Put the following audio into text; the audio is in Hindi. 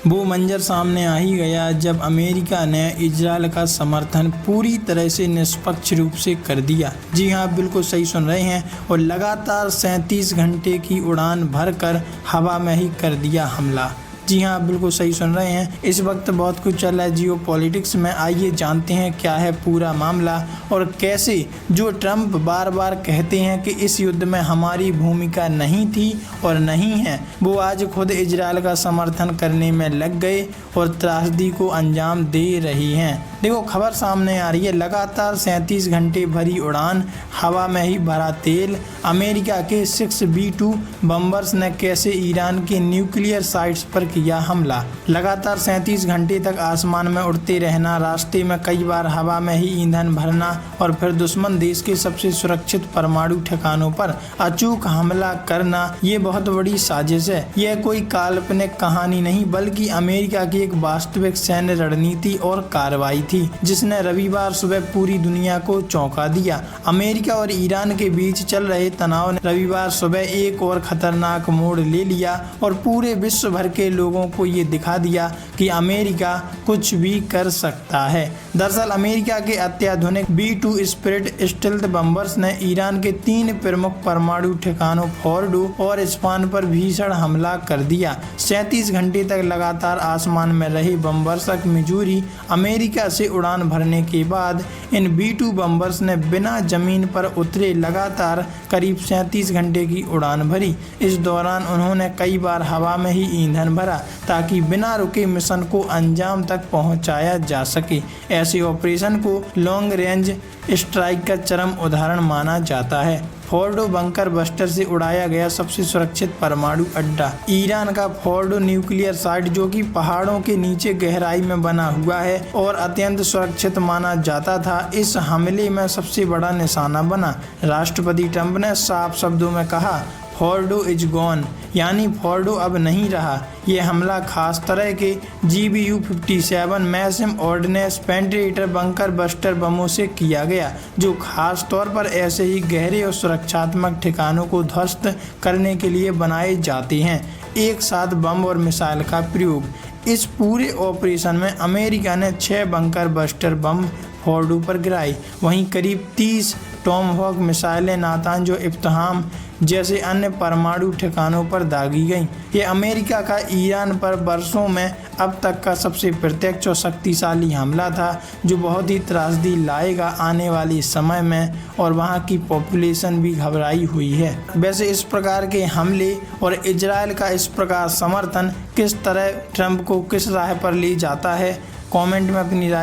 वो मंजर सामने आ ही गया जब अमेरिका ने इजरायल का समर्थन पूरी तरह से निष्पक्ष रूप से कर दिया। जी हाँ, बिल्कुल सही सुन रहे हैं। और लगातार 37 घंटे की उड़ान भरकर हवा में ही कर दिया हमला। जी हाँ, बिल्कुल सही सुन रहे हैं। इस वक्त बहुत कुछ चल रहा है जियो पॉलिटिक्स में। आइए जानते हैं क्या है पूरा मामला और कैसे जो ट्रंप बार बार कहते हैं कि इस युद्ध में हमारी भूमिका नहीं थी और नहीं है, वो आज खुद इजरायल का समर्थन करने में लग गए और त्रासदी को अंजाम दे रही हैं। देखो, खबर सामने आ रही है। लगातार 37 घंटे भरी उड़ान, हवा में ही भरा तेल। अमेरिका के 6B2 बम्बर्स ने कैसे ईरान के न्यूक्लियर साइट्स पर किया हमला। लगातार 37 घंटे तक आसमान में उड़ते रहना, रास्ते में कई बार हवा में ही ईंधन भरना और फिर दुश्मन देश के सबसे सुरक्षित परमाणु ठिकानों पर अचूक हमला करना, ये बहुत बड़ी साजिश है। यह कोई काल्पनिक कहानी नहीं बल्कि अमेरिका की एक वास्तविक सैन्य रणनीति और कार्रवाई थी जिसने रविवार सुबह पूरी दुनिया को चौंका दिया। अमेरिका और ईरान के बीच चल रहे तनाव ने रविवार सुबह एक और खतरनाक मोड़ ले लिया और पूरे विश्व भर के लोगों को ये दिखा दिया कि अमेरिका कुछ भी कर सकता है। दरअसल अमेरिका के अत्याधुनिक B2 स्पिरिट स्टेल्थ बम्बर्स ने ईरान के 3 प्रमुख परमाणु ठिकानों फोर्डो और इस्फान पर भीषण हमला कर दिया। 37 घंटे तक लगातार आसमान में रहे बम्बर्स मिजूरी अमेरिका से उड़ान भरने के बाद इन B2 बम्बर्स ने बिना जमीन पर उतरे लगातार करीब 37 घंटे की उड़ान भरी। इस दौरान उन्होंने कई बार हवा में ही ईंधन भरा ताकि बिना रुके मिशन को अंजाम तक पहुंचाया जा सके। ऐसे ऑपरेशन को लॉन्ग रेंज स्ट्राइक का चरम उदाहरण माना जाता है। फोर्डो बंकर बस्टर से उड़ाया गया सबसे सुरक्षित परमाणु अड्डा। ईरान का फोर्डो न्यूक्लियर साइट, जो कि पहाड़ों के नीचे गहराई में बना हुआ है और अत्यंत सुरक्षित माना जाता था, इस हमले में सबसे बड़ा निशाना बना। राष्ट्रपति ट्रंप ने साफ शब्दों में कहा, फोर्डो इज गॉन, यानी फोर्डो अब नहीं रहा। ये हमला खास तरह के GBU-57 massive ordnance penetrator bunker buster बमों से किया गया, जो खास तौर पर ऐसे ही गहरे और सुरक्षात्मक ठिकानों को ध्वस्त करने के लिए बनाए जाते हैं। एक साथ बम और मिसाइल का प्रयोग। इस पूरे ऑपरेशन में अमेरिका ने 6 बंकर बस्टर बम फोर्डो पर गिराई। वहीं करीब 30 टॉमहॉक मिसाइलें नातांज और इब्तिहाम जैसे अन्य परमाणु ठिकानों पर दागी गईं। ये अमेरिका का ईरान पर वर्षों में अब तक का सबसे प्रत्यक्ष और शक्तिशाली हमला था, जो बहुत ही त्रासदी लाएगा आने वाले समय में, और वहाँ की पॉपुलेशन भी घबराई हुई है। वैसे इस प्रकार के हमले और इजरायल का इस प्रकार समर्थन किस तरह ट्रंप को किस राह पर ले जाता है, कमेंट में अपनी राय